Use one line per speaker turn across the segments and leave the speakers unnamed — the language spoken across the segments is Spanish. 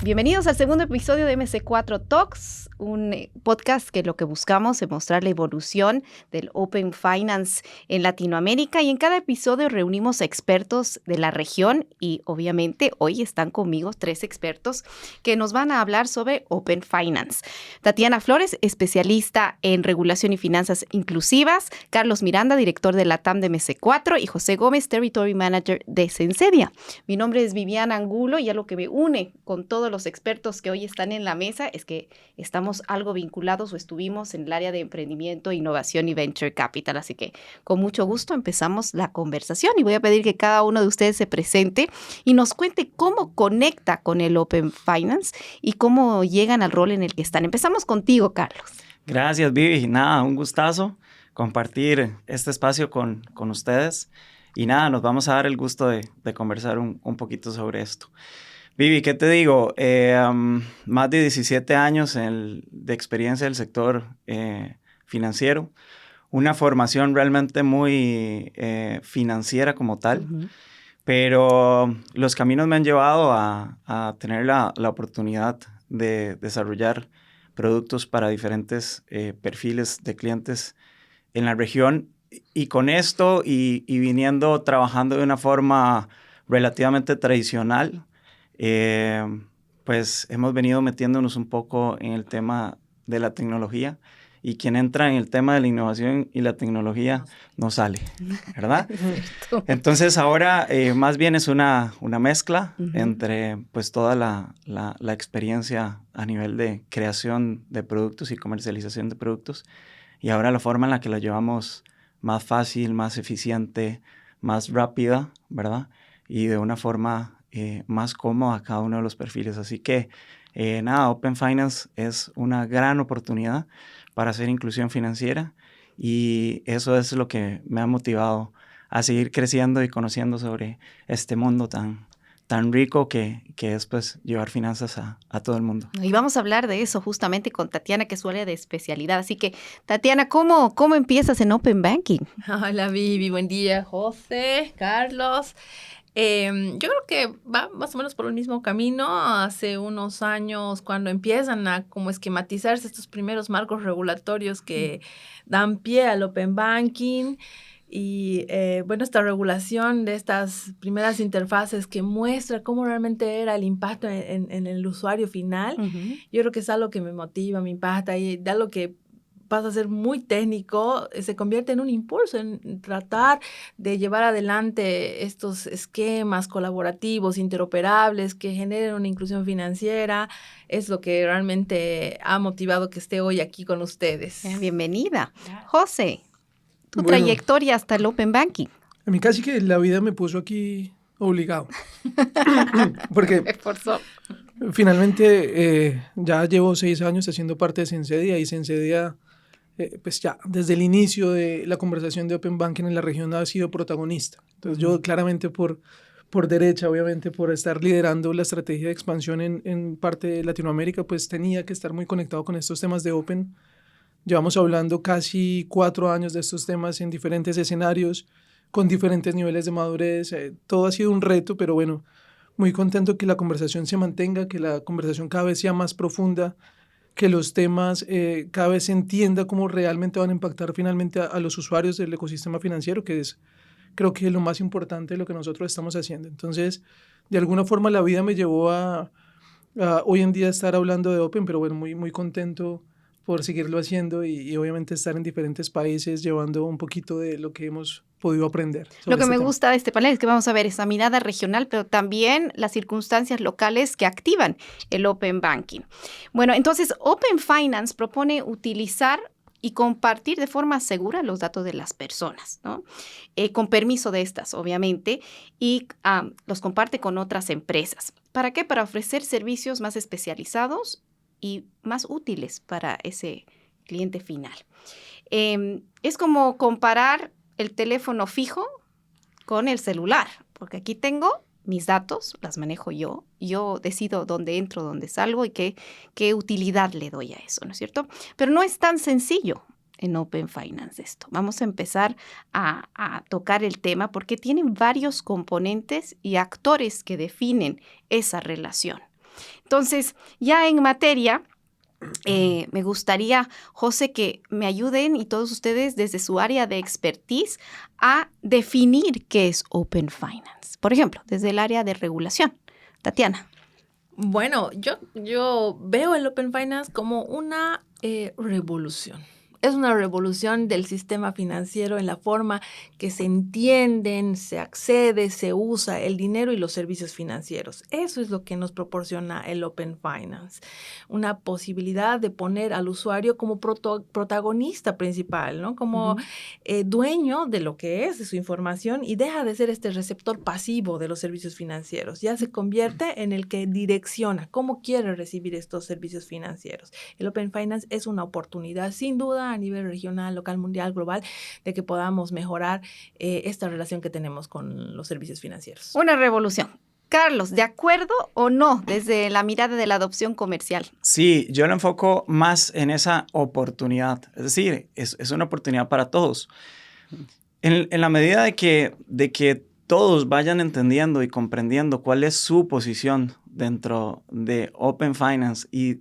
Bienvenidos al segundo episodio de MC4 Talks, un podcast que lo que buscamos es mostrar la evolución del Open Finance en Latinoamérica, y en cada episodio reunimos expertos de la región y obviamente hoy están conmigo 3 expertos que nos van a hablar sobre Open Finance. Tatiana Flores, especialista en regulación y finanzas inclusivas, Carlos Miranda, director de LATAM de MC4 y José Gómez, Territory Manager de Sensedia. Mi nombre es Viviana Angulo y algo que me une con todos los expertos que hoy están en la mesa es que estamos algo vinculados o estuvimos en el área de emprendimiento, innovación y venture capital. Así que con mucho gusto empezamos la conversación y voy a pedir que cada uno de ustedes se presente y nos cuente cómo conecta con el Open Finance y cómo llegan al rol en el que están. Empezamos contigo, Carlos.
Gracias, Vivi. Nada, un gustazo compartir este espacio con ustedes. Y nada, nos vamos a dar el gusto de conversar un poquito sobre esto. Vivi, ¿qué te digo? Más de 17 años de experiencia del sector financiero. Una formación realmente muy financiera como tal. Uh-huh. Pero los caminos me han llevado a tener la oportunidad de desarrollar productos para diferentes perfiles de clientes en la región. Y con esto y viniendo trabajando de una forma relativamente tradicional, pues hemos venido metiéndonos un poco en el tema de la tecnología, y quien entra en el tema de la innovación y la tecnología no sale, ¿verdad? Entonces ahora más bien es una mezcla uh-huh. entre pues toda la experiencia a nivel de creación de productos y comercialización de productos, y ahora la forma en la que lo llevamos más fácil, más eficiente, más rápida, ¿verdad? Y de una forma más cómoda a cada uno de los perfiles. Así que, nada, Open Finance es una gran oportunidad para hacer inclusión financiera, y eso es lo que me ha motivado a seguir creciendo y conociendo sobre este mundo tan rico que es pues llevar finanzas a todo el mundo.
Y vamos a hablar de eso justamente con Tatiana, que es su área de especialidad. Así que, Tatiana, ¿cómo empiezas en Open Banking?
Hola, Vivi, buen día, José, Carlos. Yo creo que va más o menos por el mismo camino. Hace unos años, cuando empiezan a como esquematizarse estos primeros marcos regulatorios que dan pie al Open Banking, y bueno, esta regulación de estas primeras interfaces que muestra cómo realmente era el impacto en el usuario final, uh-huh. Yo creo que es algo que me motiva, me impacta, y de algo que pasa a ser muy técnico, se convierte en un impulso en tratar de llevar adelante estos esquemas colaborativos, interoperables, que generen una inclusión financiera. Es lo que realmente ha motivado que esté hoy aquí con ustedes.
Bienvenida. José, tu trayectoria hasta el Open Banking.
A mí casi que la vida me puso aquí obligado. Porque
me forzó.
Finalmente ya llevo 6 años haciendo parte de Sensedia, y Sensedia pues ya desde el inicio de la conversación de Open Banking en la región ha sido protagonista. Entonces yo claramente por derecha, obviamente por estar liderando la estrategia de expansión en parte de Latinoamérica, pues tenía que estar muy conectado con estos temas de Open. Llevamos hablando casi 4 años de estos temas en diferentes escenarios, con diferentes niveles de madurez. Todo ha sido un reto, pero bueno, muy contento que la conversación se mantenga, que la conversación cada vez sea más profunda, que los temas cada vez se entienda cómo realmente van a impactar finalmente a los usuarios del ecosistema financiero, que es, creo que es lo más importante de lo que nosotros estamos haciendo. Entonces, de alguna forma la vida me llevó a hoy en día estar hablando de Open, pero bueno, muy, muy contento por seguirlo haciendo y obviamente estar en diferentes países llevando un poquito de lo que hemos podido aprender.
Lo que me gusta de este panel es que vamos a ver esa mirada regional, pero también las circunstancias locales que activan el Open Banking. Bueno, entonces Open Finance propone utilizar y compartir de forma segura los datos de las personas, ¿no? Con permiso de estas, obviamente, y los comparte con otras empresas. ¿Para qué? Para ofrecer servicios más especializados y más útiles para ese cliente final. Es como comparar el teléfono fijo con el celular, porque aquí tengo mis datos, las manejo yo decido dónde entro, dónde salgo y qué utilidad le doy a eso, ¿no es cierto? Pero no es tan sencillo en Open Finance esto. Vamos a empezar a tocar el tema porque tienen varios componentes y actores que definen esa relación. Entonces, ya en materia, me gustaría, José, que me ayuden y todos ustedes desde su área de expertise a definir qué es Open Finance. Por ejemplo, desde el área de regulación. Tatiana.
Bueno, yo veo el Open Finance como una revolución. Es una revolución del sistema financiero en la forma que se entienden, se accede, se usa el dinero y los servicios financieros. Eso es lo que nos proporciona el Open Finance. Una posibilidad de poner al usuario como protagonista principal, ¿no? Como dueño de lo que es, de su información, y deja de ser este receptor pasivo de los servicios financieros. Ya se convierte en el que direcciona cómo quiere recibir estos servicios financieros. El Open Finance es una oportunidad, sin duda, a nivel regional, local, mundial, global, de que podamos mejorar esta relación que tenemos con los servicios financieros.
Una revolución. Carlos, ¿de acuerdo o no desde la mirada de la adopción comercial?
Sí, yo lo enfoco más en esa oportunidad. Es decir, es una oportunidad para todos. En la medida de que todos vayan entendiendo y comprendiendo cuál es su posición dentro de Open Finance y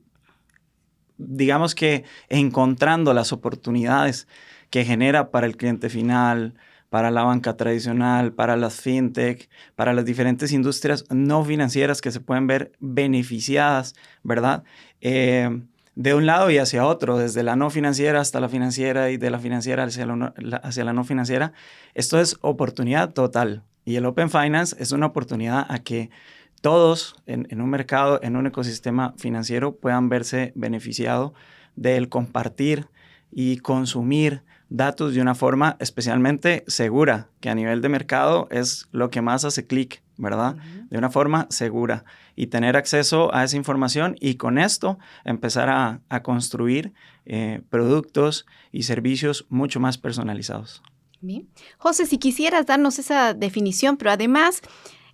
digamos que encontrando las oportunidades que genera para el cliente final, para la banca tradicional, para las fintech, para las diferentes industrias no financieras que se pueden ver beneficiadas, ¿verdad? De un lado y hacia otro, desde la no financiera hasta la financiera y de la financiera hacia la no financiera. Esto es oportunidad total. Y el Open Finance es una oportunidad a que todos en un mercado, en un ecosistema financiero puedan verse beneficiados del compartir y consumir datos de una forma especialmente segura, que a nivel de mercado es lo que más hace clic, ¿verdad? De una forma segura y tener acceso a esa información y con esto empezar a construir productos y servicios mucho más personalizados.
Bien. José, si quisieras darnos esa definición, pero además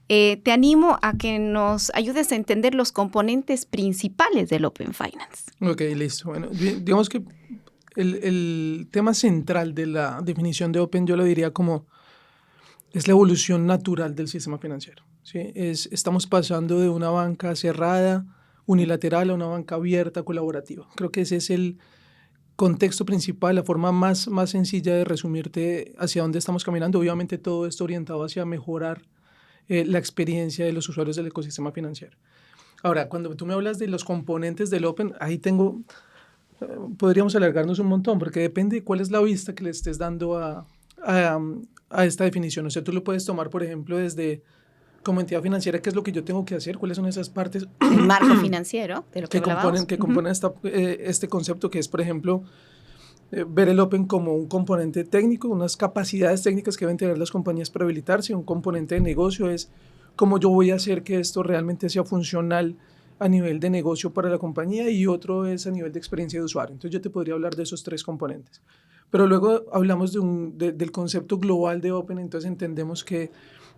te animo a que nos ayudes a entender los componentes principales del Open Finance.
Ok, listo. Bueno, digamos que el tema central de la definición de Open yo lo diría como es la evolución natural del sistema financiero. ¿Sí? Estamos pasando de una banca cerrada, unilateral, a una banca abierta, colaborativa. Creo que ese es el contexto principal, la forma más sencilla de resumirte hacia dónde estamos caminando. Obviamente todo esto orientado hacia mejorar la experiencia de los usuarios del ecosistema financiero. Ahora, cuando tú me hablas de los componentes del Open, ahí podríamos alargarnos un montón, porque depende de cuál es la vista que le estés dando a esta definición. O sea, tú lo puedes tomar, por ejemplo, desde como entidad financiera, ¿qué es lo que yo tengo que hacer? ¿Cuáles son esas partes?
El marco financiero, de lo que hablábamos.
Que componen este concepto, que es, por ejemplo, ver el Open como un componente técnico, unas capacidades técnicas que deben tener las compañías para habilitarse. Un componente de negocio es cómo yo voy a hacer que esto realmente sea funcional a nivel de negocio para la compañía, y otro es a nivel de experiencia de usuario. Entonces yo te podría hablar de esos tres componentes. Pero luego hablamos del concepto global de Open, entonces entendemos que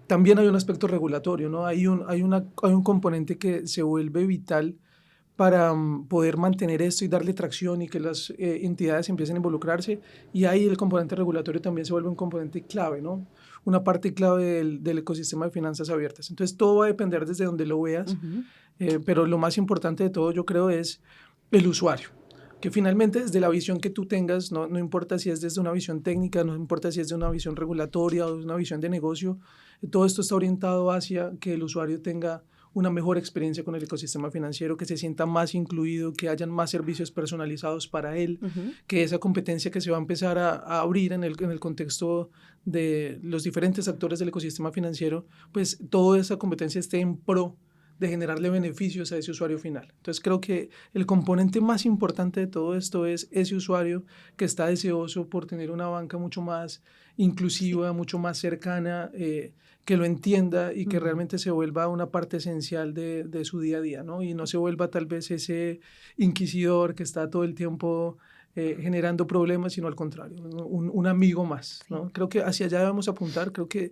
también hay un aspecto regulatorio, ¿no? Hay un componente que se vuelve vital para poder mantener esto y darle tracción y que las entidades empiecen a involucrarse, y ahí el componente regulatorio también se vuelve un componente clave, ¿no? Una parte clave del ecosistema de finanzas abiertas. Entonces todo va a depender desde donde lo veas, pero lo más importante de todo yo creo es el usuario, que finalmente desde la visión que tú tengas, no importa si es desde una visión técnica, no importa si es de una visión regulatoria o de una visión de negocio, todo esto está orientado hacia que el usuario tenga una mejor experiencia con el ecosistema financiero, que se sienta más incluido, que hayan más servicios personalizados para él, que esa competencia que se va a empezar a abrir en el contexto de los diferentes actores del ecosistema financiero, pues toda esa competencia esté en pro de generarle beneficios a ese usuario final. Entonces creo que el componente más importante de todo esto es ese usuario que está deseoso por tener una banca mucho más inclusiva, mucho más cercana, que lo entienda y que realmente se vuelva una parte esencial de su día a día, ¿no? Y no se vuelva tal vez ese inquisidor que está todo el tiempo generando problemas, sino al contrario, un amigo más, ¿no? Creo que hacia allá debemos apuntar. Creo que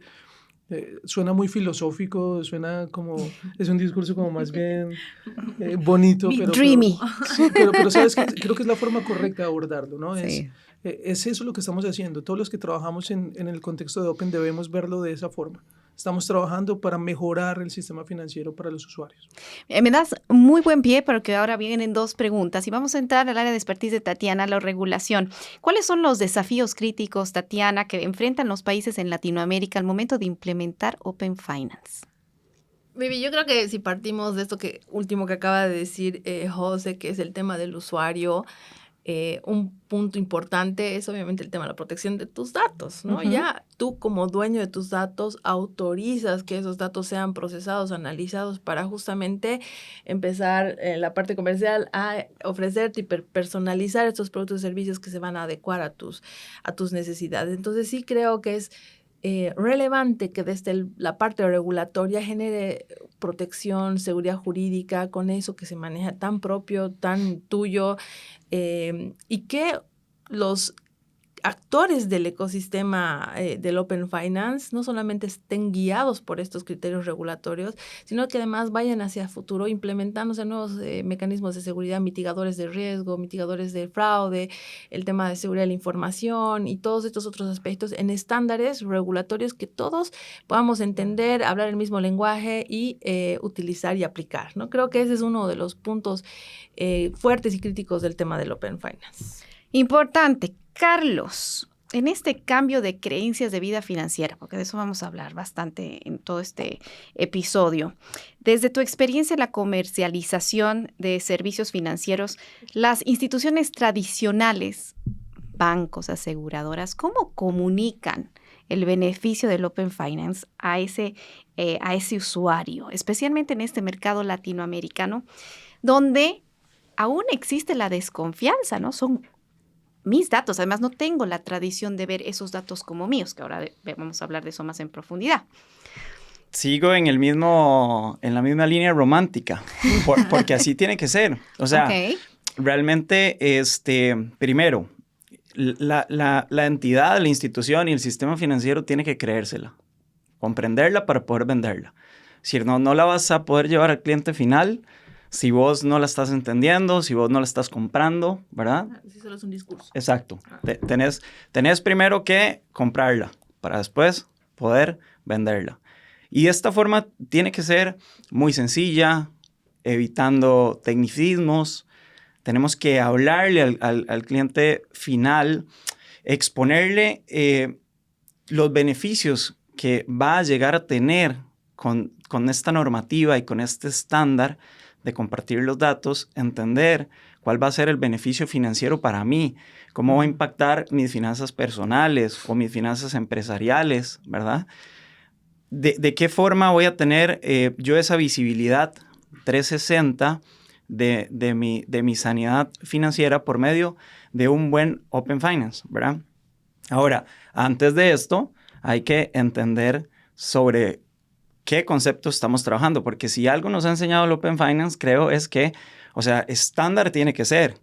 suena muy filosófico, suena como, es un discurso como más bien bonito,
dreamy.
Pero sabes que creo que es la forma correcta de abordarlo, ¿no?
Sí.
Es eso lo que estamos haciendo. Todos los que trabajamos en el contexto de Open debemos verlo de esa forma. estamos trabajando para mejorar el sistema financiero para los usuarios.
Me das muy buen pie porque ahora vienen 2 preguntas y vamos a entrar al área de expertise de Tatiana, la regulación. ¿Cuáles son los desafíos críticos, Tatiana, que enfrentan los países en Latinoamérica al momento de implementar Open Finance?
Baby, yo creo que si partimos de esto último que acaba de decir José, que es el tema del usuario, un punto importante es obviamente el tema de la protección de tus datos, ¿no?
Uh-huh.
Ya tú como dueño de tus datos autorizas que esos datos sean procesados, analizados para justamente empezar la parte comercial a ofrecerte y personalizar estos productos y servicios que se van a adecuar a tus necesidades. Entonces sí creo que es relevante que desde la parte regulatoria genere protección, seguridad jurídica, con eso que se maneja tan propio, tan tuyo, y que los actores del ecosistema del Open Finance no solamente estén guiados por estos criterios regulatorios, sino que además vayan hacia futuro implementándose nuevos mecanismos de seguridad, mitigadores de riesgo, mitigadores de fraude, el tema de seguridad de la información y todos estos otros aspectos en estándares regulatorios que todos podamos entender, hablar el mismo lenguaje y utilizar y aplicar, ¿no? Creo que ese es uno de los puntos fuertes y críticos del tema del Open Finance.
Importante. Carlos, en este cambio de creencias de vida financiera, porque de eso vamos a hablar bastante en todo este episodio, desde tu experiencia en la comercialización de servicios financieros, las instituciones tradicionales, bancos, aseguradoras, ¿cómo comunican el beneficio del Open Finance a ese usuario, especialmente en este mercado latinoamericano, donde aún existe la desconfianza, ¿no? Son mis datos. Además, no tengo la tradición de ver esos datos como míos, que ahora vamos a hablar de eso más en profundidad.
Sigo en la misma línea romántica, porque así tiene que ser. O sea, realmente, primero, la entidad, la institución y el sistema financiero tiene que creérsela, comprenderla para poder venderla. Si no la vas a poder llevar al cliente final si vos no la estás entendiendo, si vos no la estás comprando, ¿verdad?
Si solo es un discurso.
Exacto. Tenés primero que comprarla para después poder venderla. Y de esta forma tiene que ser muy sencilla, evitando tecnicismos. Tenemos que hablarle al cliente final, exponerle los beneficios que va a llegar a tener con esta normativa y con este estándar de compartir los datos, entender cuál va a ser el beneficio financiero para mí, cómo va a impactar mis finanzas personales o mis finanzas empresariales, ¿verdad? ¿De qué forma voy a tener yo esa visibilidad 360 de mi sanidad financiera por medio de un buen Open Finance, ¿verdad? Ahora, antes de esto, hay que entender sobre qué concepto estamos trabajando, porque si algo nos ha enseñado el Open Finance, creo es que, o sea, estándar tiene que ser,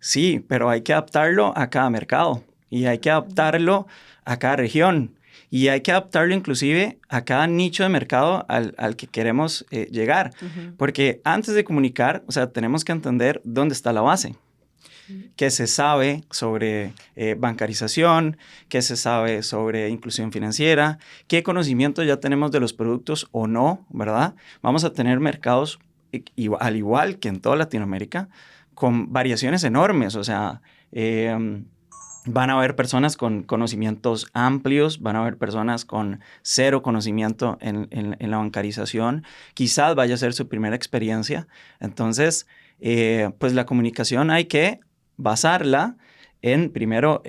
sí, pero hay que adaptarlo a cada mercado y hay que adaptarlo a cada región y hay que adaptarlo inclusive a cada nicho de mercado al que queremos llegar, porque antes de comunicar, o sea, tenemos que entender dónde está la base. ¿Qué se sabe sobre bancarización? ¿Qué se sabe sobre inclusión financiera? ¿Qué conocimiento ya tenemos de los productos o no? ¿Verdad? Vamos a tener mercados, al igual que en toda Latinoamérica, con variaciones enormes. O sea, van a haber personas con conocimientos amplios, van a haber personas con cero conocimiento en la bancarización. Quizás vaya a ser su primera experiencia. Entonces, pues la comunicación hay que basarla en, primero,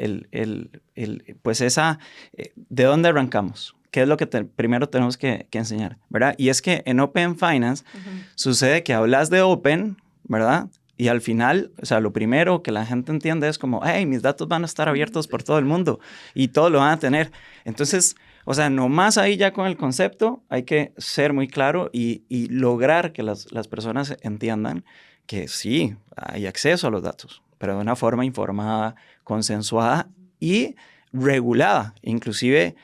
pues ¿de dónde arrancamos? ¿Qué es lo que primero tenemos que enseñar? ¿Verdad? Y es que en Open Finance sucede que hablas de Open, ¿verdad? Y al final, o sea, lo primero que la gente entiende es como, hey, mis datos van a estar abiertos por todo el mundo y todos lo van a tener. Entonces, o sea, nomás ahí ya con el concepto hay que ser muy claro y lograr que las personas entiendan que sí, hay acceso a los datos, pero de una forma informada, consensuada y regulada, inclusive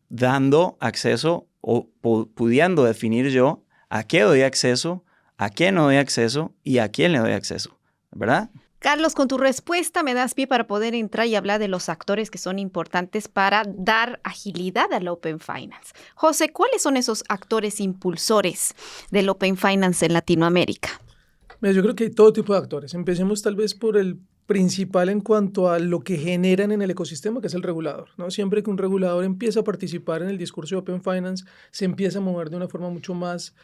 dando acceso o pudiendo definir yo a qué doy acceso, a qué no doy acceso y a quién le doy acceso, ¿verdad?
Carlos, con tu respuesta me das pie para poder entrar y hablar de los actores que son importantes para dar agilidad al Open Finance. José, ¿cuáles son esos actores impulsores del Open Finance en Latinoamérica?
Mira, yo creo que hay todo tipo de actores. Empecemos tal vez por el principal en cuanto a lo que generan en el ecosistema, que es el regulador, ¿no? Siempre que un regulador empieza a participar en el discurso de Open Finance, se empieza a mover de una forma mucho más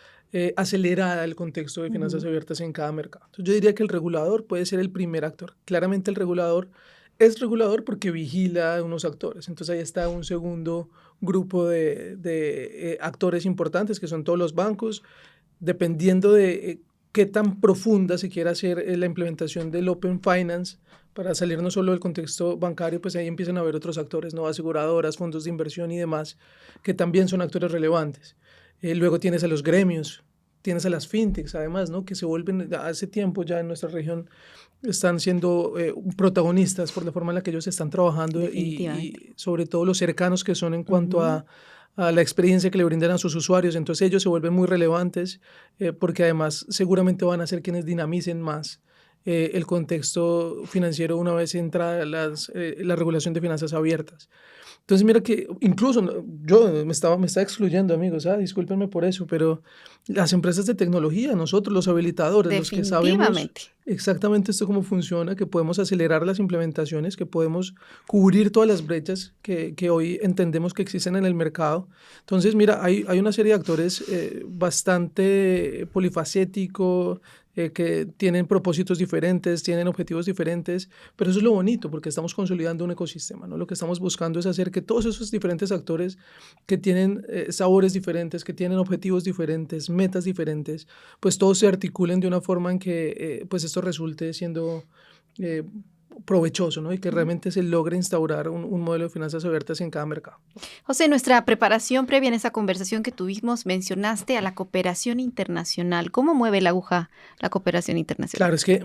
acelerada el contexto de finanzas abiertas en cada mercado. Entonces, yo diría que el regulador puede ser el primer actor. Claramente el regulador es regulador porque vigila a unos actores. Entonces ahí está un segundo grupo de actores importantes, que son todos los bancos, dependiendo de qué tan profunda se quiera hacer la implementación del Open Finance para salir no solo del contexto bancario, pues ahí empiezan a haber otros actores, ¿no? Aseguradoras, fondos de inversión y demás, que también son actores relevantes. Luego tienes a los gremios, tienes a las fintechs, además, ¿no? Que se vuelven, hace tiempo ya en nuestra región, están siendo protagonistas por la forma en la que ellos están trabajando y sobre todo los cercanos que son en cuanto a la experiencia que le brindan a sus usuarios. Entonces ellos se vuelven muy relevantes porque además seguramente van a ser quienes dinamicen más el contexto financiero una vez entra la regulación de finanzas abiertas. Entonces mira que incluso yo me estaba excluyendo, amigos, discúlpenme por eso, pero las empresas de tecnología, nosotros los habilitadores, los que sabemos exactamente esto cómo funciona, que podemos acelerar las implementaciones, que podemos cubrir todas las brechas que hoy entendemos que existen en el mercado. Entonces mira, hay una serie de actores bastante polifacéticos, que tienen propósitos diferentes, tienen objetivos diferentes, pero eso es lo bonito porque estamos consolidando un ecosistema, ¿no? Lo que estamos buscando es hacer que todos esos diferentes actores que tienen sabores diferentes, que tienen objetivos diferentes, metas diferentes, pues todos se articulen de una forma en que pues esto resulte siendo provechoso, ¿no? Y que realmente se logre instaurar un modelo de finanzas abiertas en cada mercado.
José, en nuestra preparación previa en esa conversación que tuvimos, mencionaste a la cooperación internacional. ¿Cómo mueve la aguja la cooperación internacional?
Claro, es que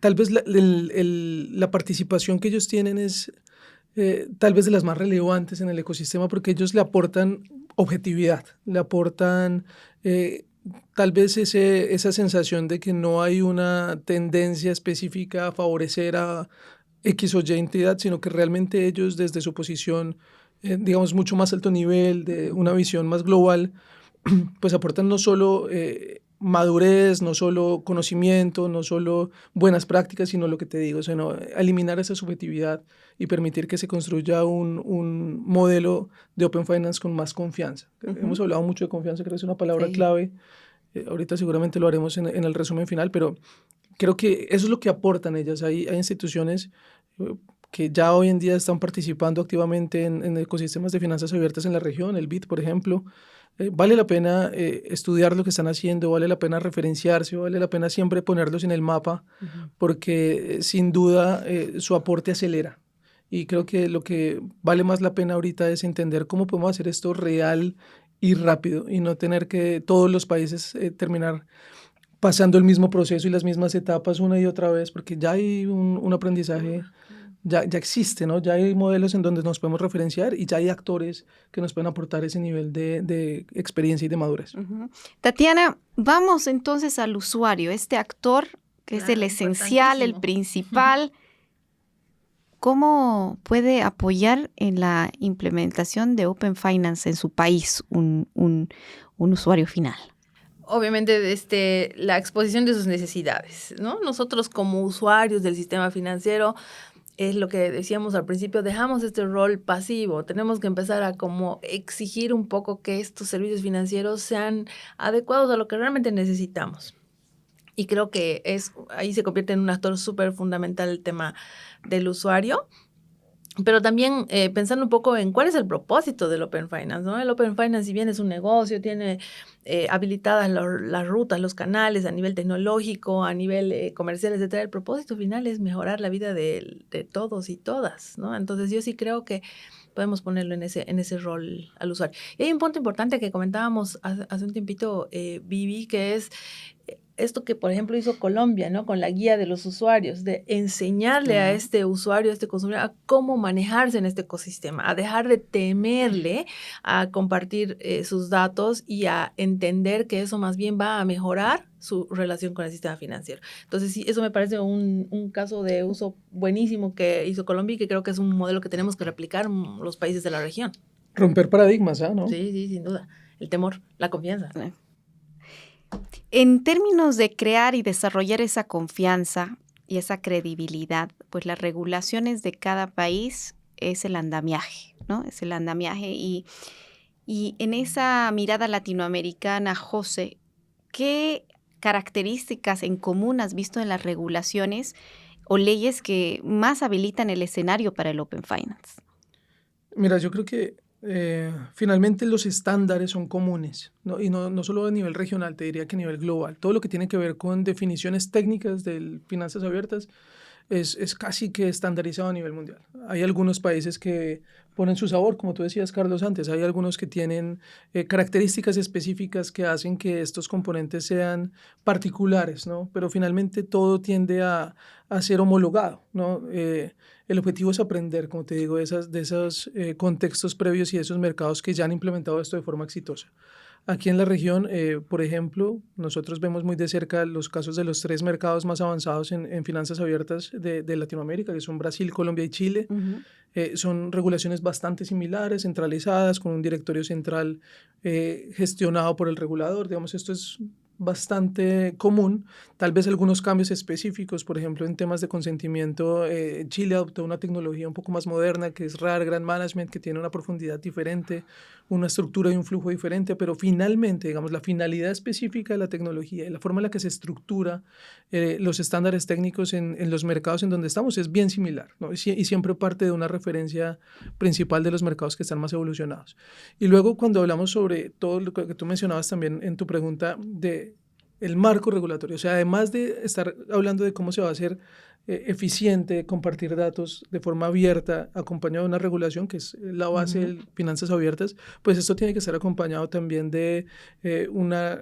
tal vez la participación que ellos tienen es tal vez de las más relevantes en el ecosistema porque ellos le aportan objetividad, le aportan tal vez esa sensación de que no hay una tendencia específica a favorecer a X o Y entidad, sino que realmente ellos desde su posición, digamos, mucho más alto nivel, de una visión más global, pues aportan no solo madurez, no solo conocimiento, no solo buenas prácticas, sino lo que te digo, sino eliminar esa subjetividad y permitir que se construya un modelo de Open Finance con más confianza. Hemos hablado mucho de confianza, creo que es una palabra clave. Ahorita seguramente lo haremos en el resumen final, pero creo que eso es lo que aportan ellas. Hay instituciones que ya hoy en día están participando activamente en ecosistemas de finanzas abiertas en la región, el BID, por ejemplo. Vale la pena estudiar lo que están haciendo, vale la pena referenciarse, vale la pena siempre ponerlos en el mapa, porque sin duda su aporte acelera. Y creo que lo que vale más la pena ahorita es entender cómo podemos hacer esto real y rápido y no tener que todos los países terminar pasando el mismo proceso y las mismas etapas una y otra vez, porque ya hay un aprendizaje, ya existe, ¿no? Ya hay modelos en donde nos podemos referenciar y ya hay actores que nos pueden aportar ese nivel de experiencia y de madurez.
Tatiana, vamos entonces al usuario, este actor que es el esencial, el principal. ¿Cómo puede apoyar en la implementación de Open Finance en su país un usuario final?
Obviamente, la exposición de sus necesidades, ¿no? Nosotros como usuarios del sistema financiero, es lo que decíamos al principio, dejamos este rol pasivo. Tenemos que empezar a como exigir un poco que estos servicios financieros sean adecuados a lo que realmente necesitamos. Y creo que ahí se convierte en un actor súper fundamental el tema del usuario. Pero también pensando un poco en cuál es el propósito del Open Finance, ¿no? El Open Finance, si bien es un negocio, tiene habilitadas las rutas, los canales a nivel tecnológico, a nivel comercial, etcétera. El propósito final es mejorar la vida de todos y todas, ¿no? Entonces yo sí creo que podemos ponerlo en ese rol al usuario. Y hay un punto importante que comentábamos hace un tiempito, Vivi, que es esto que, por ejemplo, hizo Colombia, ¿no? Con la guía de los usuarios, de enseñarle a este usuario, a este consumidor, a cómo manejarse en este ecosistema, a dejar de temerle a compartir sus datos y a entender que eso más bien va a mejorar su relación con el sistema financiero. Entonces, sí, eso me parece un caso de uso buenísimo que hizo Colombia y que creo que es un modelo que tenemos que replicar los países de la región.
Romper paradigmas, ¿no?
Sí, sí, sin duda. El temor, la confianza.
En términos de crear y desarrollar esa confianza y esa credibilidad, pues las regulaciones de cada país es el andamiaje, ¿no? Es el andamiaje y en esa mirada latinoamericana, José, ¿qué características en común has visto en las regulaciones o leyes que más habilitan el escenario para el Open Finance?
Mira, yo creo que finalmente los estándares son comunes, ¿no? Y no solo a nivel regional, te diría que a nivel global. Todo lo que tiene que ver con definiciones técnicas de finanzas abiertas es casi que estandarizado a nivel mundial. Hay algunos países que ponen su sabor, como tú decías, Carlos, antes. Hay algunos que tienen características específicas que hacen que estos componentes sean particulares, ¿no? Pero finalmente todo tiende a ser homologado, ¿no? El objetivo es aprender, como te digo, de esos contextos previos y de esos mercados que ya han implementado esto de forma exitosa. Aquí en la región, por ejemplo, nosotros vemos muy de cerca los casos de los 3 mercados más avanzados en finanzas abiertas de Latinoamérica, que son Brasil, Colombia y Chile. Son regulaciones bastante similares, centralizadas, con un directorio central gestionado por el regulador. Digamos, esto es bastante común, tal vez algunos cambios específicos, por ejemplo, en temas de consentimiento, Chile adoptó una tecnología un poco más moderna que es RAR, Grant Management, que tiene una profundidad diferente, una estructura y un flujo diferente, pero finalmente, digamos, la finalidad específica de la tecnología y la forma en la que se estructura los estándares técnicos en los mercados en donde estamos es bien similar, ¿no? Y siempre parte de una referencia principal de los mercados que están más evolucionados. Y luego, cuando hablamos sobre todo lo que tú mencionabas también en tu pregunta de el marco regulatorio, o sea, además de estar hablando de cómo se va a hacer eficiente compartir datos de forma abierta, acompañado de una regulación que es la base de finanzas abiertas, pues esto tiene que estar acompañado también de una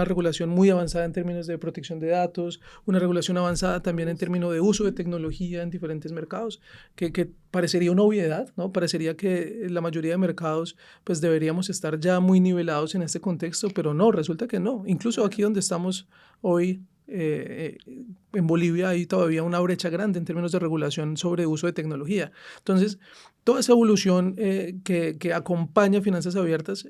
regulación muy avanzada en términos de protección de datos, una regulación avanzada también en términos de uso de tecnología en diferentes mercados, que parecería una obviedad, ¿no? Parecería que la mayoría de mercados pues deberíamos estar ya muy nivelados en este contexto, pero no, resulta que no. Incluso aquí donde estamos hoy, en Bolivia hay todavía una brecha grande en términos de regulación sobre uso de tecnología. Entonces, toda esa evolución que acompaña finanzas abiertas,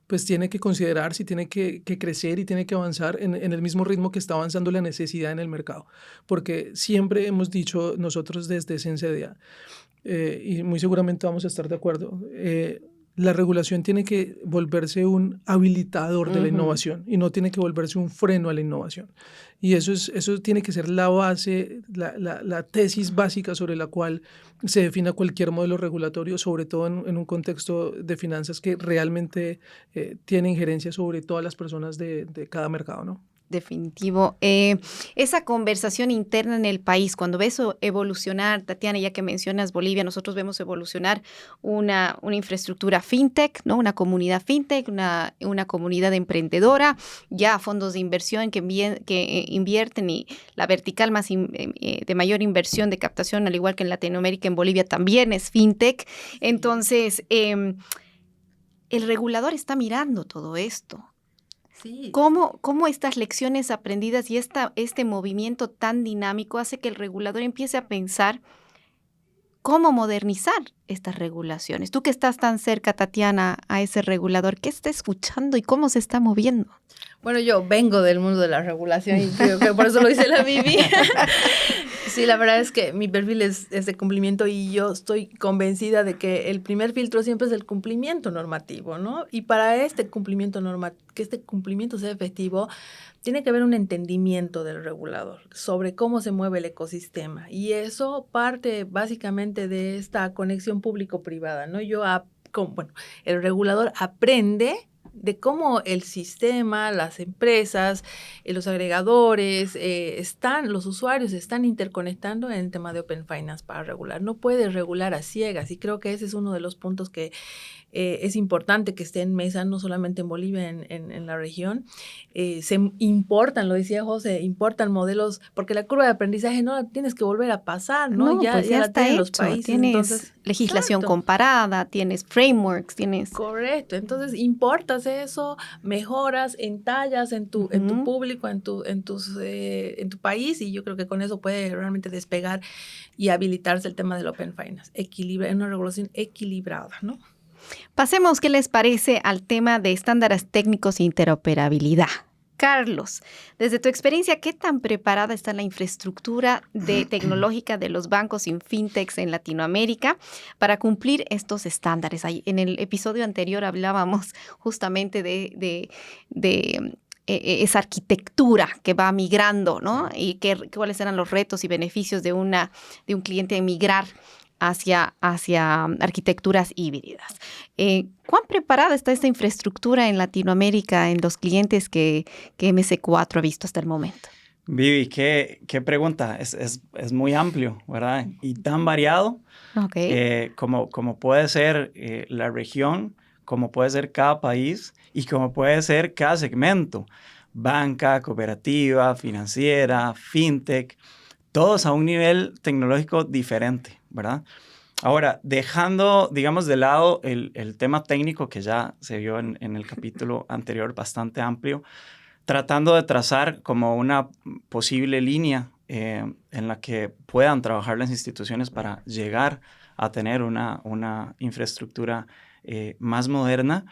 pues tiene que considerarse y tiene que crecer y tiene que avanzar en el mismo ritmo que está avanzando la necesidad en el mercado. Porque siempre hemos dicho nosotros desde SenseDia, y muy seguramente vamos a estar de acuerdo, la regulación tiene que volverse un habilitador de la innovación y no tiene que volverse un freno a la innovación. Y eso tiene que ser la base, la tesis básica sobre la cual se defina cualquier modelo regulatorio, sobre todo en un contexto de finanzas que realmente tiene injerencia sobre todas las personas de cada mercado, ¿no?
Definitivo. Esa conversación interna en el país, cuando ves evolucionar, Tatiana, ya que mencionas Bolivia, nosotros vemos evolucionar una infraestructura fintech, ¿no? Una comunidad fintech, una comunidad emprendedora, ya fondos de inversión que invierten y la vertical más de mayor inversión de captación, al igual que en Latinoamérica, en Bolivia también es fintech. Entonces, el regulador está mirando todo esto.
Sí.
¿Cómo estas lecciones aprendidas y este movimiento tan dinámico hace que el regulador empiece a pensar cómo modernizar estas regulaciones? Tú que estás tan cerca, Tatiana, a ese regulador, ¿qué está escuchando y cómo se está moviendo?
Bueno, yo vengo del mundo de la regulación y creo que por eso lo hice la Vivi. Sí, la verdad es que mi perfil es de cumplimiento y yo estoy convencida de que el primer filtro siempre es el cumplimiento normativo, ¿no? Y para este cumplimiento que este cumplimiento sea efectivo, tiene que haber un entendimiento del regulador sobre cómo se mueve el ecosistema. Y eso parte básicamente de esta conexión público-privada, ¿no? El regulador aprende de cómo el sistema, las empresas, los agregadores, los usuarios están interconectando en el tema de Open Finance para regular. No puedes regular a ciegas, y creo que ese es uno de los puntos que es importante que esté en mesa, no solamente en Bolivia, en la región. Se importan, lo decía José, importan modelos, porque la curva de aprendizaje no la tienes que volver a pasar, ¿no?
Ya
la
está
tienen
hecho.
Los países.
Tienes
entonces,
legislación
exacto.
comparada, tienes frameworks, tienes...
Correcto. Entonces, importas eso, mejoras, entallas en tu público, en tu país, y yo creo que con eso puede realmente despegar y habilitarse el tema del Open Finance. Una regulación equilibrada, ¿no?
Pasemos, ¿qué les parece al tema de estándares técnicos e interoperabilidad? Carlos, desde tu experiencia, ¿qué tan preparada está la infraestructura tecnológica de los bancos y fintechs en Latinoamérica para cumplir estos estándares? En el episodio anterior hablábamos justamente de esa arquitectura que va migrando, ¿no? Y cuáles eran los retos y beneficios de un cliente en migrar hacia arquitecturas híbridas. ¿Cuán preparada está esta infraestructura en Latinoamérica en los clientes que MC4 ha visto hasta el momento?
Vivi, qué pregunta. Es muy amplio, ¿verdad? Y tan variado como puede ser la región, como puede ser cada país y como puede ser cada segmento. Banca, cooperativa, financiera, fintech, todos a un nivel tecnológico diferente, ¿verdad? Ahora, dejando, digamos, de lado el tema técnico que ya se vio en el capítulo anterior, bastante amplio, tratando de trazar como una posible línea en la que puedan trabajar las instituciones para llegar a tener una infraestructura más moderna,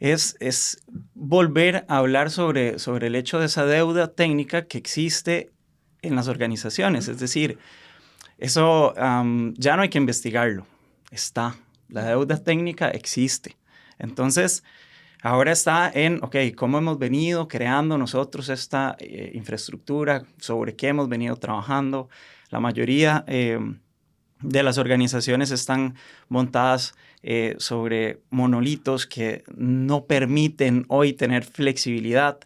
es volver a hablar sobre el hecho de esa deuda técnica que existe en las organizaciones. Es decir, eso ya no hay que investigarlo. Está. La deuda técnica existe. Entonces, ahora está en, ¿cómo hemos venido creando nosotros esta infraestructura? ¿Sobre qué hemos venido trabajando? La mayoría de las organizaciones están montadas sobre monolitos que no permiten hoy tener flexibilidad,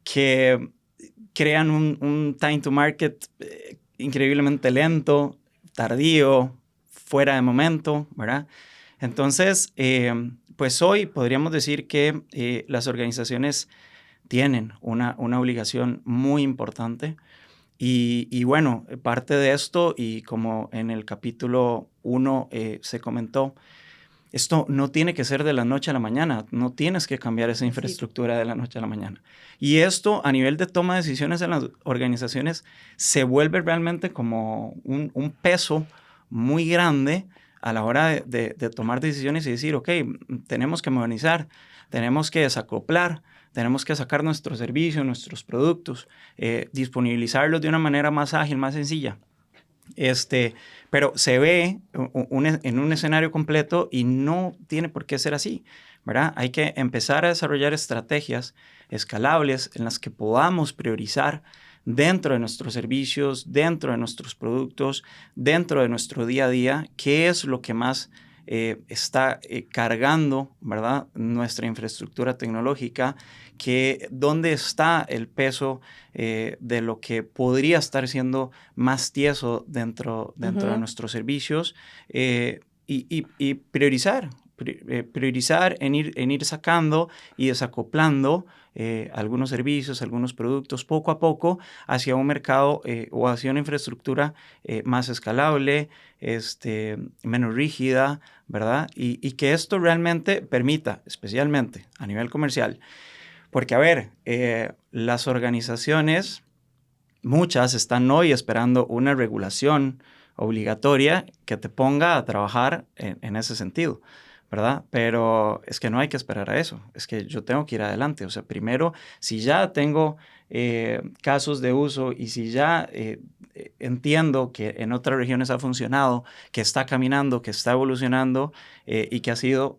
que crean un time to market increíblemente lento, tardío, fuera de momento, ¿verdad? Entonces, pues hoy podríamos decir que las organizaciones tienen una obligación muy importante y bueno, parte de esto, y como en el capítulo 1 se comentó, esto no tiene que ser de la noche a la mañana, no tienes que cambiar esa infraestructura de la noche a la mañana. Y esto a nivel de toma de decisiones en las organizaciones se vuelve realmente como un peso muy grande a la hora de tomar decisiones y decir, tenemos que modernizar, tenemos que desacoplar, tenemos que sacar nuestros servicios, nuestros productos, disponibilizarlos de una manera más ágil, más sencilla. Pero se ve en un escenario completo y no tiene por qué ser así, ¿verdad? Hay que empezar a desarrollar estrategias escalables en las que podamos priorizar dentro de nuestros servicios, dentro de nuestros productos, dentro de nuestro día a día, qué es lo que más está cargando, ¿verdad?, nuestra infraestructura tecnológica, dónde está el peso de lo que podría estar siendo más tieso dentro de nuestros servicios y priorizar en ir sacando y desacoplando algunos servicios, algunos productos poco a poco hacia un mercado o hacia una infraestructura más escalable, menos rígida, ¿verdad? Y que esto realmente permita, especialmente a nivel comercial, porque, a ver, las organizaciones, muchas están hoy esperando una regulación obligatoria que te ponga a trabajar en ese sentido, ¿verdad? Pero es que no hay que esperar a eso, es que yo tengo que ir adelante. O sea, primero, si ya tengo casos de uso y si ya entiendo que en otras regiones ha funcionado, que está caminando, que está evolucionando y que ha sido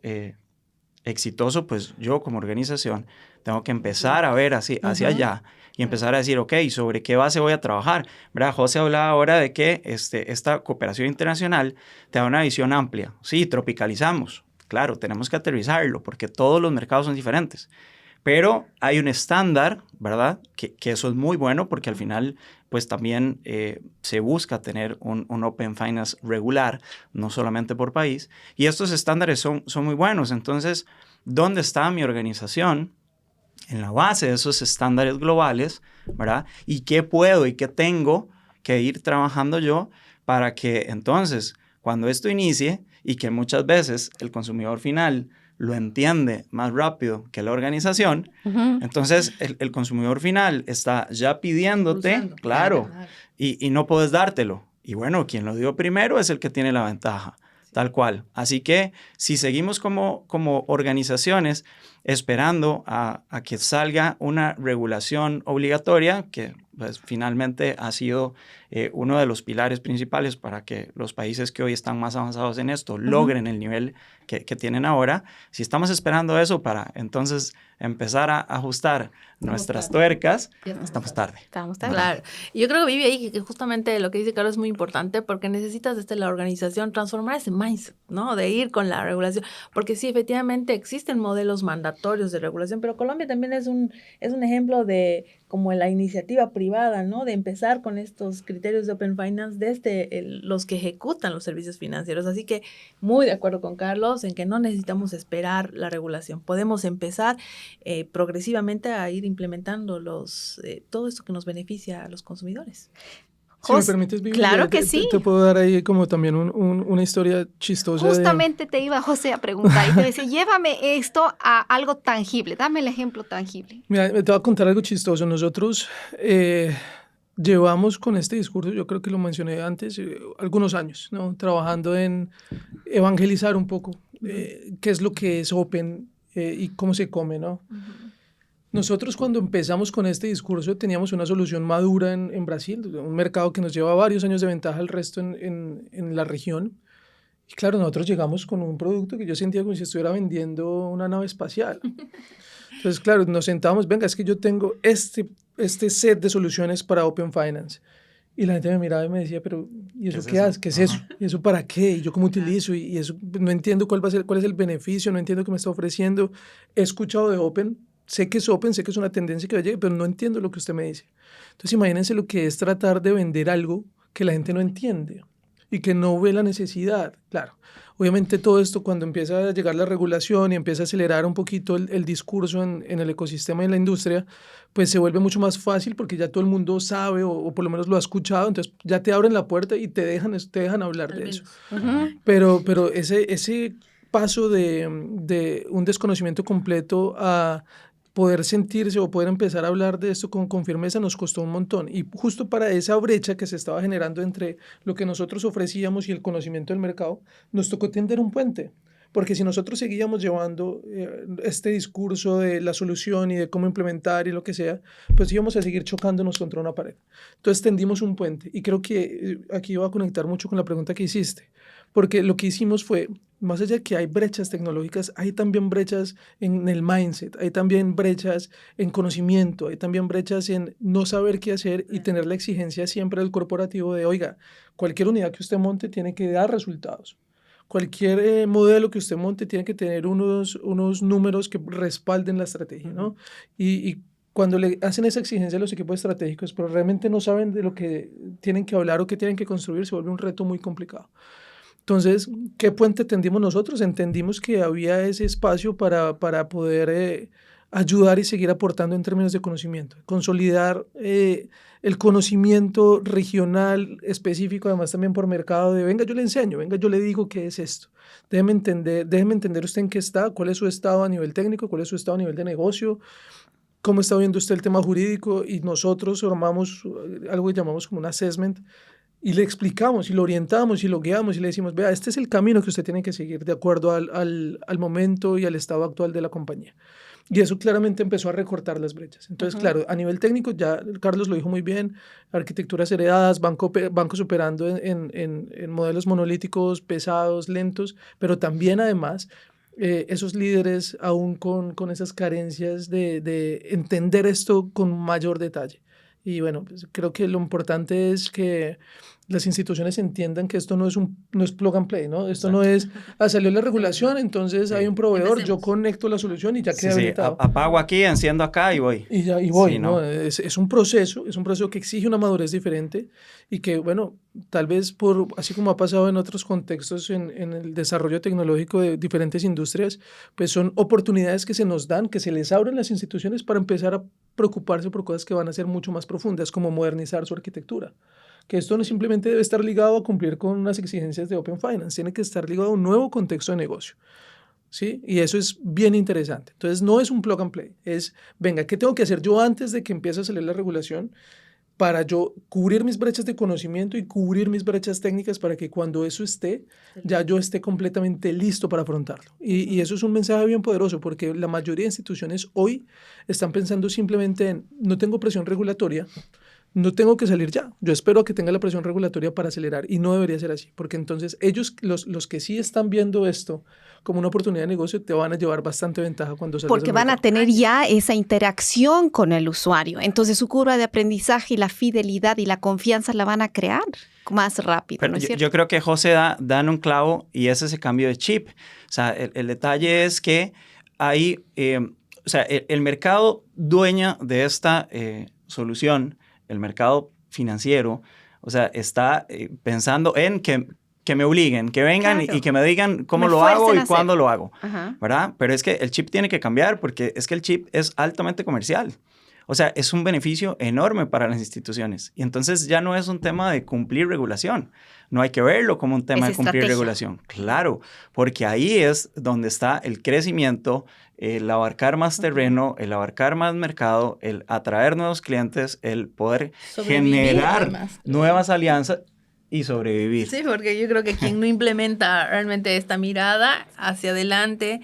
exitoso, pues yo como organización tengo que empezar a ver hacia allá y empezar a decir, ¿sobre qué base voy a trabajar? ¿Verdad? José hablaba ahora de que esta cooperación internacional te da una visión amplia. Sí, tropicalizamos, claro, tenemos que aterrizarlo porque todos los mercados son diferentes. Pero hay un estándar, ¿verdad? Que eso es muy bueno porque al final, pues también se busca tener un Open Finance regular, no solamente por país. Y estos estándares son muy buenos. Entonces, ¿dónde está mi organización? En la base de esos estándares globales, ¿verdad? ¿Y qué puedo y qué tengo que ir trabajando yo para que entonces, cuando esto inicie y que muchas veces el consumidor final lo entiende más rápido que la organización, entonces el consumidor final está ya pidiéndote,
Usando.
claro, y no puedes dártelo. Y bueno, quien lo dio primero es el que tiene la ventaja, tal cual. Así que si seguimos como organizaciones esperando a que salga una regulación obligatoria, que pues, finalmente ha sido uno de los pilares principales para que los países que hoy están más avanzados en esto logren el nivel que tienen ahora. Si estamos esperando eso para entonces empezar a ajustar nuestras tuercas, estamos tarde.
Estamos tarde.
Claro. Y yo creo que vive ahí que justamente lo que dice Carlos es muy importante porque necesitas desde la organización transformar ese mindset, ¿no? De ir con la regulación. Porque sí, efectivamente existen modelos mandatorios de regulación, pero Colombia también es un ejemplo de como la iniciativa privada, ¿no? De empezar con estos criterios de Open Finance desde los que ejecutan los servicios financieros. Así que muy de acuerdo con Carlos en que no necesitamos esperar la regulación. Podemos empezar progresivamente a ir implementando todo esto que nos beneficia a los consumidores.
Si me permites, Vivi,
claro que sí.
Te puedo dar ahí como también una historia chistosa.
Justamente te iba, José, a preguntar y te decía, llévame esto a algo tangible, dame el ejemplo tangible.
Mira, te voy a contar algo chistoso. Nosotros llevamos con este discurso, yo creo que lo mencioné antes, algunos años, ¿no? Trabajando en evangelizar un poco qué es lo que es Open y cómo se come, ¿no? Nosotros cuando empezamos con este discurso teníamos una solución madura en Brasil, un mercado que nos lleva varios años de ventaja al resto en la región. Y claro, nosotros llegamos con un producto que yo sentía como si estuviera vendiendo una nave espacial. Entonces, claro, nos sentamos, venga, es que yo tengo este set de soluciones para Open Finance. Y la gente me miraba y me decía, pero ¿y eso qué haces? ¿Qué es eso? ¿Y eso para qué? ¿Y yo cómo utilizo? Y eso no entiendo cuál es el beneficio, no entiendo qué me está ofreciendo. He escuchado de Open, sé que es Open, sé que es una tendencia que va a llegar, pero no entiendo lo que usted me dice. Entonces imagínense lo que es tratar de vender algo que la gente no entiende y que no ve la necesidad. Claro, obviamente todo esto cuando empieza a llegar la regulación y empieza a acelerar un poquito el discurso en el ecosistema y en la industria, pues se vuelve mucho más fácil porque ya todo el mundo sabe o por lo menos lo ha escuchado, entonces ya te abren la puerta y te dejan hablar de eso. Pero ese paso de un desconocimiento completo a poder sentirse o poder empezar a hablar de esto con firmeza nos costó un montón. Y justo para esa brecha que se estaba generando entre lo que nosotros ofrecíamos y el conocimiento del mercado, nos tocó tender un puente. Porque si nosotros seguíamos llevando este discurso de la solución y de cómo implementar y lo que sea, pues íbamos a seguir chocándonos contra una pared. Entonces tendimos un puente. Y creo que aquí iba a conectar mucho con la pregunta que hiciste. Porque lo que hicimos fue, más allá de que hay brechas tecnológicas, hay también brechas en el mindset, hay también brechas en conocimiento, hay también brechas en no saber qué hacer y tener la exigencia siempre del corporativo de, oiga, cualquier unidad que usted monte tiene que dar resultados. Cualquier modelo que usted monte tiene que tener unos números que respalden la estrategia, ¿no? Y cuando le hacen esa exigencia a los equipos estratégicos, pero realmente no saben de lo que tienen que hablar o qué tienen que construir, se vuelve un reto muy complicado. Entonces, ¿qué puente tendimos nosotros? Entendimos que había ese espacio para poder ayudar y seguir aportando en términos de conocimiento, consolidar el conocimiento regional específico, además también por mercado de, venga, yo le enseño, venga, yo le digo qué es esto. Déjeme entender usted en qué está, cuál es su estado a nivel técnico, cuál es su estado a nivel de negocio, cómo está viendo usted el tema jurídico, y nosotros armamos algo que llamamos como un assessment, y le explicamos y lo orientamos y lo guiamos y le decimos, vea, este es el camino que usted tiene que seguir de acuerdo al momento y al estado actual de la compañía. Y eso claramente empezó a recortar las brechas. Entonces, claro, a nivel técnico, ya Carlos lo dijo muy bien, arquitecturas heredadas, bancos operando en modelos monolíticos, pesados, lentos, pero también además esos líderes aún con esas carencias de entender esto con mayor detalle. Y bueno, pues creo que lo importante es que las instituciones entiendan que esto no es plug and play, ¿no? Esto no es, salió la regulación, entonces hay un proveedor, yo conecto la solución y ya queda habilitado.
Apago aquí, enciendo acá y voy.
Y voy, ¿no? Es un proceso que exige una madurez diferente y que, bueno, tal vez así como ha pasado en otros contextos en el desarrollo tecnológico de diferentes industrias, pues son oportunidades que se nos dan, que se les abren las instituciones para empezar a preocuparse por cosas que van a ser mucho más profundas, como modernizar su arquitectura. Que esto no simplemente debe estar ligado a cumplir con unas exigencias de Open Finance, tiene que estar ligado a un nuevo contexto de negocio, ¿sí? Y eso es bien interesante. Entonces, no es un plug and play, es, venga, ¿qué tengo que hacer yo antes de que empiece a salir la regulación para yo cubrir mis brechas de conocimiento y cubrir mis brechas técnicas para que cuando eso esté, ya yo esté completamente listo para afrontarlo? Y eso es un mensaje bien poderoso, porque la mayoría de instituciones hoy están pensando simplemente en, no tengo presión regulatoria, no tengo que salir ya, yo espero a que tenga la presión regulatoria para acelerar, y no debería ser así, porque entonces ellos, los que sí están viendo esto como una oportunidad de negocio, te van a llevar bastante ventaja cuando salgas.
Porque van a tener ya esa interacción con el usuario, entonces su curva de aprendizaje y la fidelidad y la confianza la van a crear más rápido.
Pero
¿no es cierto?
yo creo que José da en un clavo, y es ese cambio de chip. O sea, el detalle es que hay, o sea, el mercado dueño de esta solución, el mercado financiero, o sea, está pensando en que me obliguen, que vengan y que me digan cómo lo hago y cuándo lo hago, ¿verdad? Pero es que el chip tiene que cambiar, porque es que el chip es altamente comercial. O sea, es un beneficio enorme para las instituciones. Y entonces ya no es un tema de cumplir regulación. No hay que verlo como un tema de cumplir regulación. Claro, porque ahí es donde está el crecimiento, el abarcar más terreno, el abarcar más mercado, el atraer nuevos clientes, el poder generar nuevas alianzas y sobrevivir.
Sí, porque yo creo que quien no implementa realmente esta mirada hacia adelante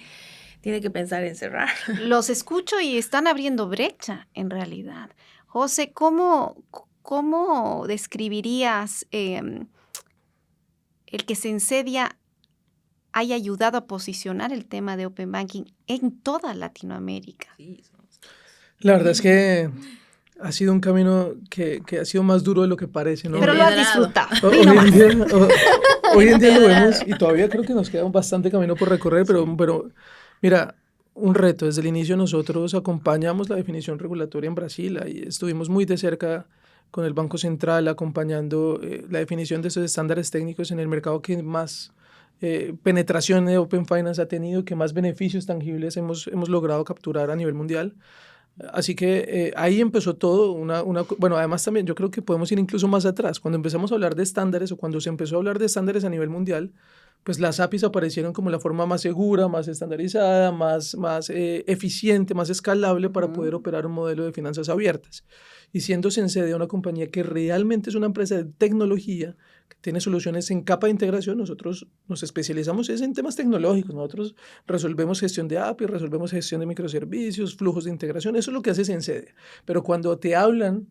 tiene que pensar en cerrar.
Los escucho y están abriendo brecha, en realidad. José, ¿cómo describirías el que Sensedia haya ayudado a posicionar el tema de Open Banking en toda Latinoamérica?
La verdad es que ha sido un camino que ha sido más duro de lo que parece, ¿no?
Pero lo has disfrutado.
Hoy en día lo vemos, y todavía creo que nos queda bastante camino por recorrer, pero mira, un reto. Desde el inicio nosotros acompañamos la definición regulatoria en Brasil y estuvimos muy de cerca con el Banco Central acompañando la definición de esos estándares técnicos en el mercado que más penetración de Open Finance ha tenido, que más beneficios tangibles hemos logrado capturar a nivel mundial. Así que ahí empezó todo. Bueno, además también yo creo que podemos ir incluso más atrás. Cuando empezamos a hablar de estándares, o cuando se empezó a hablar de estándares a nivel mundial, pues las APIs aparecieron como la forma más segura, más estandarizada, más eficiente, más escalable para poder operar un modelo de finanzas abiertas. Y siendo Sensedia una compañía que realmente es una empresa de tecnología, que tiene soluciones en capa de integración, nosotros nos especializamos en temas tecnológicos. Nosotros resolvemos gestión de APIs, resolvemos gestión de microservicios, flujos de integración, eso es lo que hace Sensedia. Pero cuando te hablan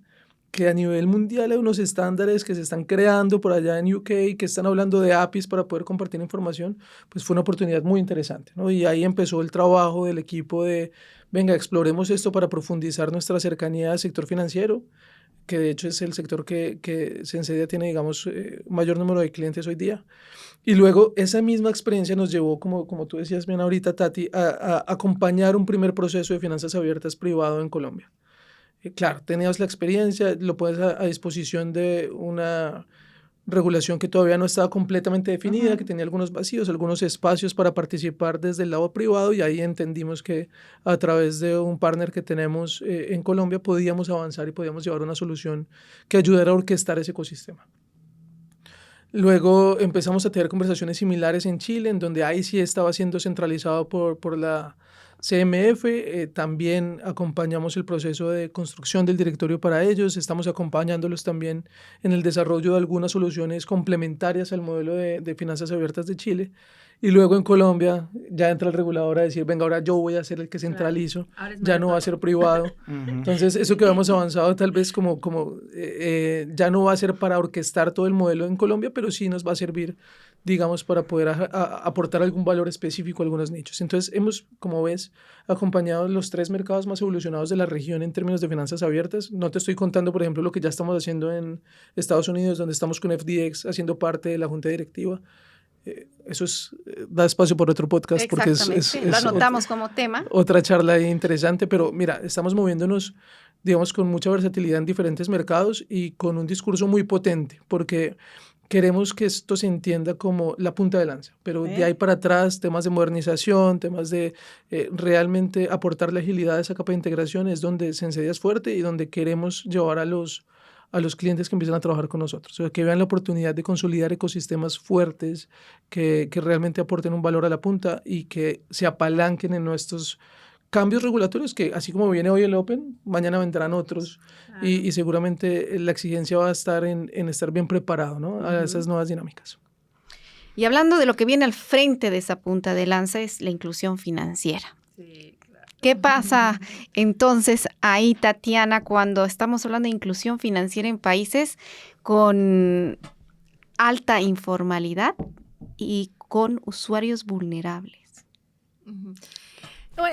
que a nivel mundial hay unos estándares que se están creando por allá en UK, que están hablando de APIs para poder compartir información, pues fue una oportunidad muy interesante, ¿no? Y ahí empezó el trabajo del equipo de, venga, exploremos esto para profundizar nuestra cercanía al sector financiero, que de hecho es el sector que Sensedia tiene, digamos, mayor número de clientes hoy día. Y luego esa misma experiencia nos llevó, como tú decías bien ahorita, Tati, a acompañar un primer proceso de finanzas abiertas privado en Colombia. Claro, tenías la experiencia, lo pones a disposición de una regulación que todavía no estaba completamente definida, que tenía algunos vacíos, algunos espacios para participar desde el lado privado, y ahí entendimos que a través de un partner que tenemos en Colombia podíamos avanzar y podíamos llevar una solución que ayudara a orquestar ese ecosistema. Luego empezamos a tener conversaciones similares en Chile, en donde ahí sí estaba siendo centralizado por la CMF. También acompañamos el proceso de construcción del directorio para ellos, estamos acompañándolos también en el desarrollo de algunas soluciones complementarias al modelo de finanzas abiertas de Chile. Y luego en Colombia ya entra el regulador a decir, venga, ahora yo voy a ser el que centralizo, ya no va a ser privado. Entonces eso que hemos avanzado tal vez ya no va a ser para orquestar todo el modelo en Colombia, pero sí nos va a servir digamos, para poder aportar algún valor específico a algunos nichos. Entonces, hemos, como ves, acompañado los 3 mercados más evolucionados de la región en términos de finanzas abiertas. No te estoy contando, por ejemplo, lo que ya estamos haciendo en Estados Unidos, donde estamos con FDX haciendo parte de la junta directiva. Eso da espacio por otro podcast porque
lo anotamos como tema.
Otra charla interesante, pero mira, estamos moviéndonos, digamos, con mucha versatilidad en diferentes mercados y con un discurso muy potente, porque queremos que esto se entienda como la punta de lanza, pero de ahí para atrás, temas de modernización, temas de realmente aportar la agilidad a esa capa de integración es donde Sensedia es fuerte y donde queremos llevar a los clientes que empiezan a trabajar con nosotros, o sea, que vean la oportunidad de consolidar ecosistemas fuertes que realmente aporten un valor a la punta y que se apalanquen en nuestros cambios regulatorios que, así como viene hoy el Open, mañana vendrán otros y seguramente la exigencia va a estar en estar bien preparado, ¿no? A esas nuevas dinámicas.
Y hablando de lo que viene al frente de esa punta de lanza es la inclusión financiera.
Sí, claro.
¿Qué pasa entonces ahí, Tatiana, cuando estamos hablando de inclusión financiera en países con alta informalidad y con usuarios vulnerables?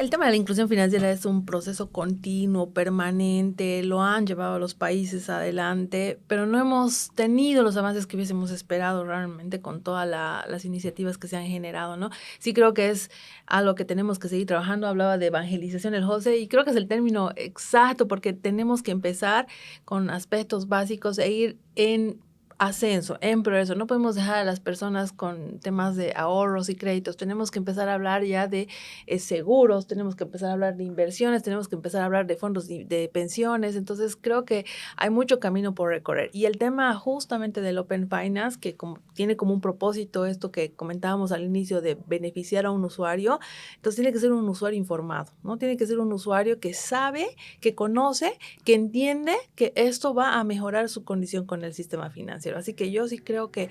El tema de la inclusión financiera es un proceso continuo, permanente, lo han llevado a los países adelante, pero no hemos tenido los avances que hubiésemos esperado realmente con todas las iniciativas que se han generado, ¿no? Sí creo que es algo que tenemos que seguir trabajando. Hablaba de evangelización el José y creo que es el término exacto porque tenemos que empezar con aspectos básicos e ir en ascenso, en progreso. No podemos dejar a las personas con temas de ahorros y créditos. Tenemos que empezar a hablar ya de seguros, tenemos que empezar a hablar de inversiones, tenemos que empezar a hablar de fondos de pensiones. Entonces, creo que hay mucho camino por recorrer. Y el tema justamente del Open Finance, que tiene como un propósito esto que comentábamos al inicio de beneficiar a un usuario, entonces tiene que ser un usuario informado, ¿no? Tiene que ser un usuario que sabe, que conoce, que entiende que esto va a mejorar su condición con el sistema financiero. Así que yo sí creo que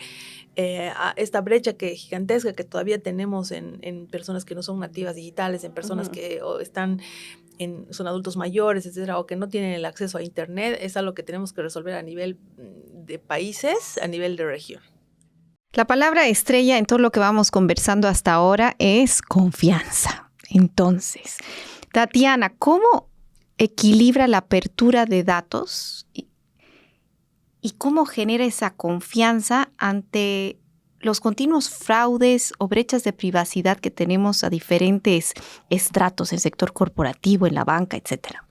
esta brecha gigantesca que todavía tenemos en personas que no son nativas digitales, en personas que son adultos mayores, etcétera, o que no tienen el acceso a Internet, es algo que tenemos que resolver a nivel de países, a nivel de región.
La palabra estrella en todo lo que vamos conversando hasta ahora es confianza. Entonces, Tatiana, ¿cómo equilibra la apertura de datos y cómo genera esa confianza ante los continuos fraudes o brechas de privacidad que tenemos a diferentes estratos, en el sector corporativo, en la banca, etcétera?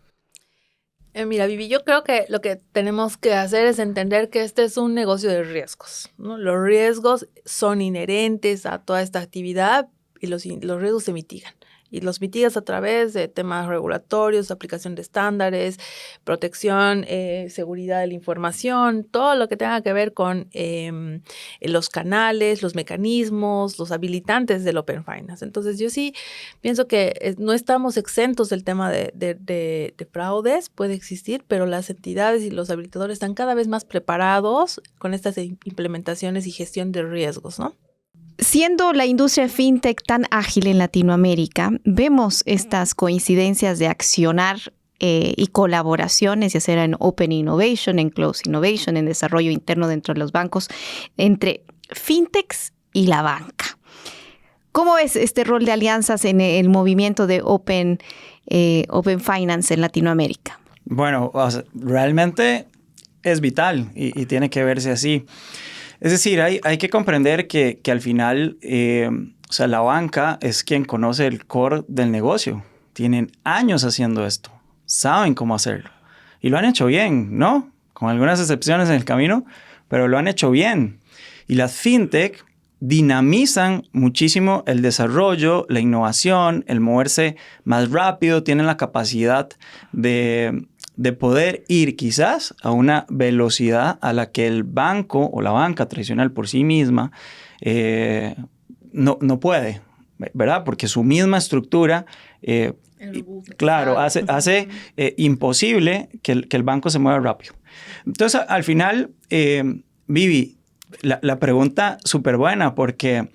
Mira, Vivi, yo creo que lo que tenemos que hacer es entender que este es un negocio de riesgos, ¿no? Los riesgos son inherentes a toda esta actividad y los riesgos se mitigan. Y los mitigas a través de temas regulatorios, aplicación de estándares, protección, seguridad de la información, todo lo que tenga que ver con los canales, los mecanismos, los habilitantes del Open Finance. Entonces, yo sí pienso que no estamos exentos del tema de fraudes, puede existir, pero las entidades y los habilitadores están cada vez más preparados con estas implementaciones y gestión de riesgos, ¿no?
Siendo la industria fintech tan ágil en Latinoamérica, vemos estas coincidencias de accionar y colaboraciones, ya sea en Open Innovation, en Close Innovation, en desarrollo interno dentro de los bancos, entre fintechs y la banca. ¿Cómo es este rol de alianzas en el movimiento de Open Finance en Latinoamérica?
Bueno, realmente es vital y tiene que verse así. Es decir, hay que comprender que al final, la banca es quien conoce el core del negocio. Tienen años haciendo esto. Saben cómo hacerlo. Y lo han hecho bien, ¿no? Con algunas excepciones en el camino, pero lo han hecho bien. Y las fintech dinamizan muchísimo el desarrollo, la innovación, el moverse más rápido, tienen la capacidad de poder ir quizás a una velocidad a la que el banco o la banca tradicional por sí misma no puede, ¿verdad? Porque su misma estructura, claro, hace imposible que el banco se mueva rápido. Entonces, al final, Vivi, la pregunta súper buena, porque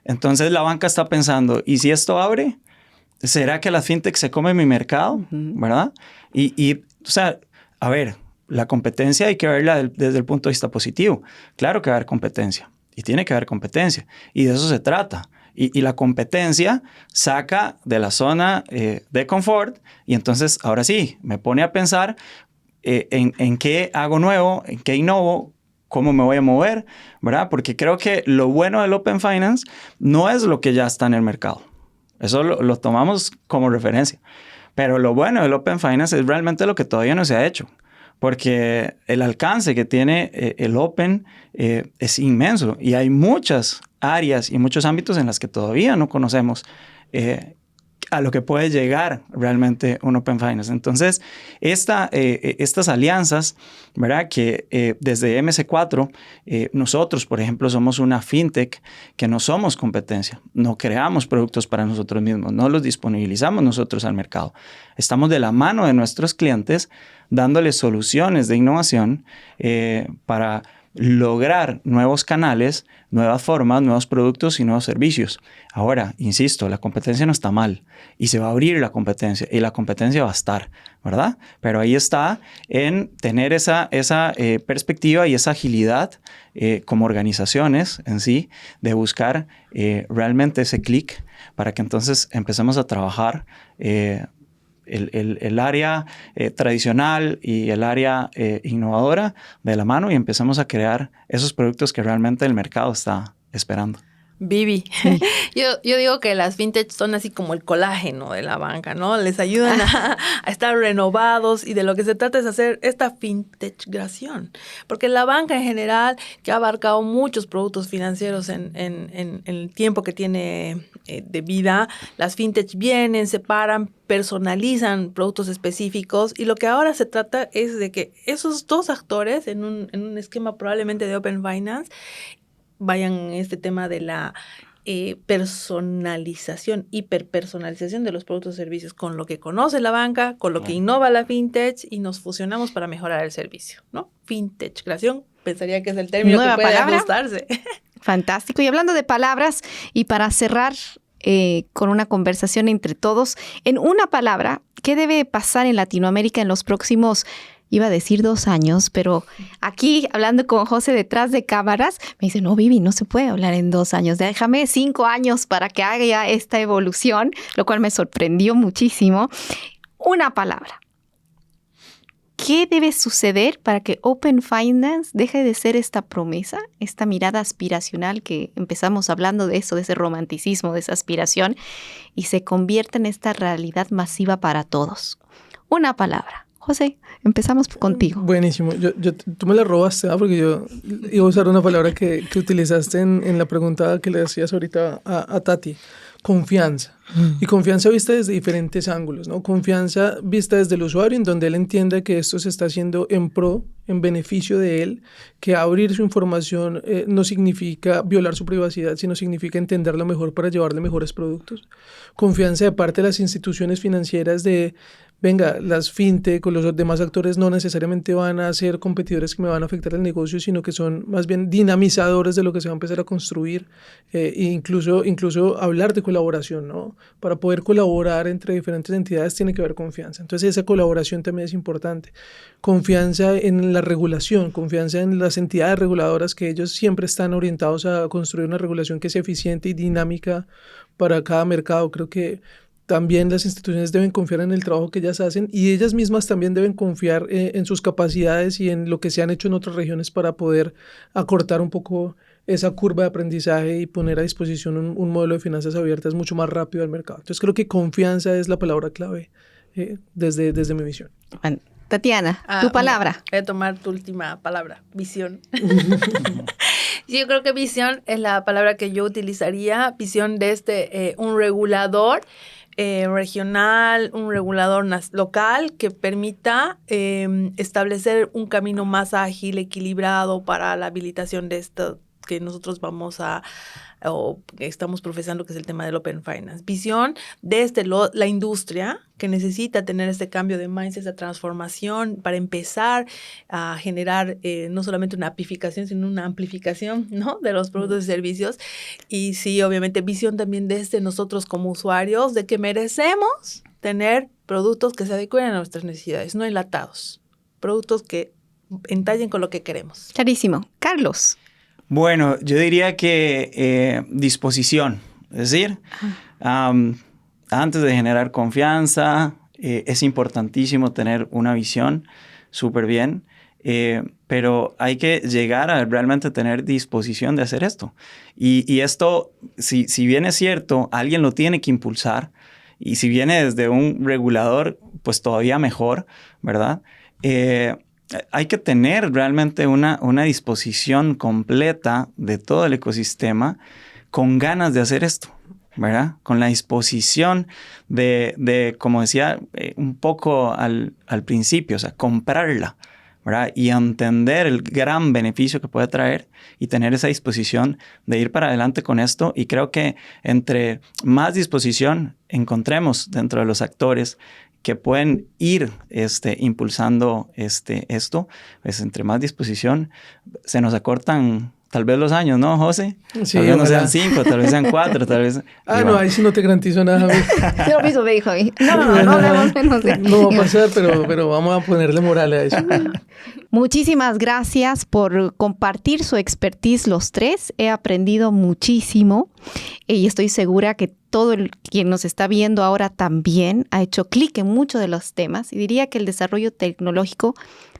entonces la banca está pensando, ¿y si esto abre? ¿Será que las fintech se comen mi mercado? ¿Verdad? O sea, a ver, la competencia hay que verla desde el punto de vista positivo. Claro que va a haber competencia. y tiene que haber competencia. Y de eso se trata. Y la competencia saca de la zona de confort y entonces ahora sí, me pone a pensar en qué hago nuevo, en qué innovo, cómo me voy a mover, ¿verdad? Porque creo que lo bueno del Open Finance no es lo que ya está en el mercado. Eso lo tomamos como referencia. Pero lo bueno del Open Finance es realmente lo que todavía no se ha hecho. Porque el alcance que tiene el Open es inmenso y hay muchas áreas y muchos ámbitos en las que todavía no conocemos a lo que puede llegar realmente un Open Finance. Entonces, estas alianzas, ¿verdad? Que desde MC4, nosotros, por ejemplo, somos una fintech que no somos competencia, no creamos productos para nosotros mismos, no los disponibilizamos nosotros al mercado. Estamos de la mano de nuestros clientes dándoles soluciones de innovación para lograr nuevos canales, nuevas formas, nuevos productos y nuevos servicios. Ahora, insisto, la competencia no está mal y se va a abrir la competencia y la competencia va a estar, ¿verdad? Pero ahí está en tener esa perspectiva y esa agilidad como organizaciones en sí de buscar realmente ese clic para que entonces empecemos a trabajar el área tradicional y el área innovadora de la mano y empezamos a crear esos productos que realmente el mercado está esperando.
Vivi, yo digo que las fintech son así como el colágeno de la banca, ¿no? Les ayudan a estar renovados y de lo que se trata es hacer esta fintechación. Porque la banca en general, que ha abarcado muchos productos financieros en el tiempo que tiene de vida, las fintech vienen, separan, personalizan productos específicos y lo que ahora se trata es de que esos dos actores en un esquema probablemente de Open Finance vayan en este tema de la personalización, hiperpersonalización de los productos y servicios con lo que conoce la banca, con lo que innova la fintech y nos fusionamos para mejorar el servicio, ¿no? Fintech, creación, pensaría que es el término
Nueva
que puede
palabra.
ajustarse.
Fantástico. Y hablando de palabras, y para cerrar con una conversación entre todos, en una palabra, ¿qué debe pasar en Latinoamérica en los próximos, iba a decir 2 años, pero aquí hablando con José detrás de cámaras, me dice, no, Vivi, no se puede hablar en 2 años, déjame 5 años para que haga esta evolución, lo cual me sorprendió muchísimo. Una palabra. ¿Qué debe suceder para que Open Finance deje de ser esta promesa, esta mirada aspiracional que empezamos hablando de eso, de ese romanticismo, de esa aspiración, y se convierta en esta realidad masiva para todos? Una palabra. José, empezamos contigo.
Buenísimo. Tú me la robaste, ¿no? Porque yo iba a usar una palabra que utilizaste en la pregunta que le hacías ahorita a Tati. Confianza. Y confianza vista desde diferentes ángulos, ¿no? Confianza vista desde el usuario, en donde él entiende que esto se está haciendo en beneficio de él, que abrir su información no significa violar su privacidad, sino significa entenderlo mejor para llevarle mejores productos. Confianza de parte de las instituciones financieras de, venga, las fintech o los demás actores no necesariamente van a ser competidores que me van a afectar el negocio, sino que son más bien dinamizadores de lo que se va a empezar a construir, e incluso hablar de colaboración, ¿no? Para poder colaborar entre diferentes entidades tiene que haber confianza. Entonces esa colaboración también es importante. Confianza en la regulación, confianza en las entidades reguladoras, que ellos siempre están orientados a construir una regulación que sea eficiente y dinámica para cada mercado. Creo que también las instituciones deben confiar en el trabajo que ellas hacen y ellas mismas también deben confiar en sus capacidades y en lo que se han hecho en otras regiones para poder acortar un poco esa curva de aprendizaje y poner a disposición un modelo de finanzas abiertas mucho más rápido al mercado. Entonces creo que confianza es la palabra clave desde mi visión.
Bueno, Tatiana, tu palabra.
Voy a tomar tu última palabra, visión. Yo creo que visión es la palabra que yo utilizaría, visión de un regulador regional, un regulador local que permita establecer un camino más ágil, equilibrado para la habilitación de esto que nosotros o que estamos profesando, que es el tema del Open Finance. Visión desde la industria, que necesita tener este cambio de mindset, esta transformación para empezar a generar no solamente una apificación, sino una amplificación, ¿no?, de los productos y servicios. Y sí, obviamente, visión también desde nosotros como usuarios, de que merecemos tener productos que se adecuen a nuestras necesidades, no enlatados, productos que entallen con lo que queremos.
Clarísimo. Carlos.
Bueno, yo diría que disposición. Es decir, antes de generar confianza, es importantísimo tener una visión súper bien, pero hay que llegar a realmente tener disposición de hacer esto. Y esto, si bien es cierto, alguien lo tiene que impulsar, y si viene desde un regulador, pues todavía mejor, ¿verdad? Hay que tener realmente una disposición completa de todo el ecosistema con ganas de hacer esto, ¿verdad? Con la disposición de como decía un poco al principio, o sea, comprarla, ¿verdad? Y entender el gran beneficio que puede traer y tener esa disposición de ir para adelante con esto. Y creo que entre más disposición encontremos dentro de los actores que pueden ir impulsando esto, pues entre más disposición se nos acortan tal vez los años, ¿no, José?
Sí,
tal vez no sean 5, tal vez sean 4, tal vez...
no, ahí sí no te garantizo nada.
Yo lo mismo me dijo a mí. No hablemos menos de
No va a pasar, pero vamos a ponerle moral a eso.
Muchísimas gracias por compartir su expertise los tres. He aprendido muchísimo y estoy segura que todo quien nos está viendo ahora también ha hecho clic en muchos de los temas. Y diría que el desarrollo tecnológico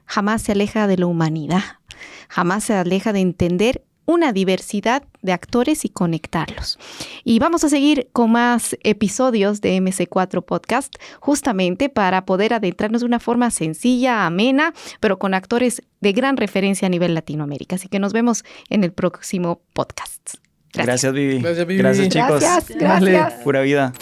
jamás se aleja de la humanidad, jamás se aleja de entender una diversidad de actores y conectarlos. Y vamos a seguir con más episodios de MC4 Podcast, justamente para poder adentrarnos de una forma sencilla, amena, pero con actores de gran referencia a nivel Latinoamérica. Así que nos vemos en el próximo podcast.
Gracias, Vivi.
Gracias, Vivi.
Gracias, chicos.
Gracias.
Pura vida.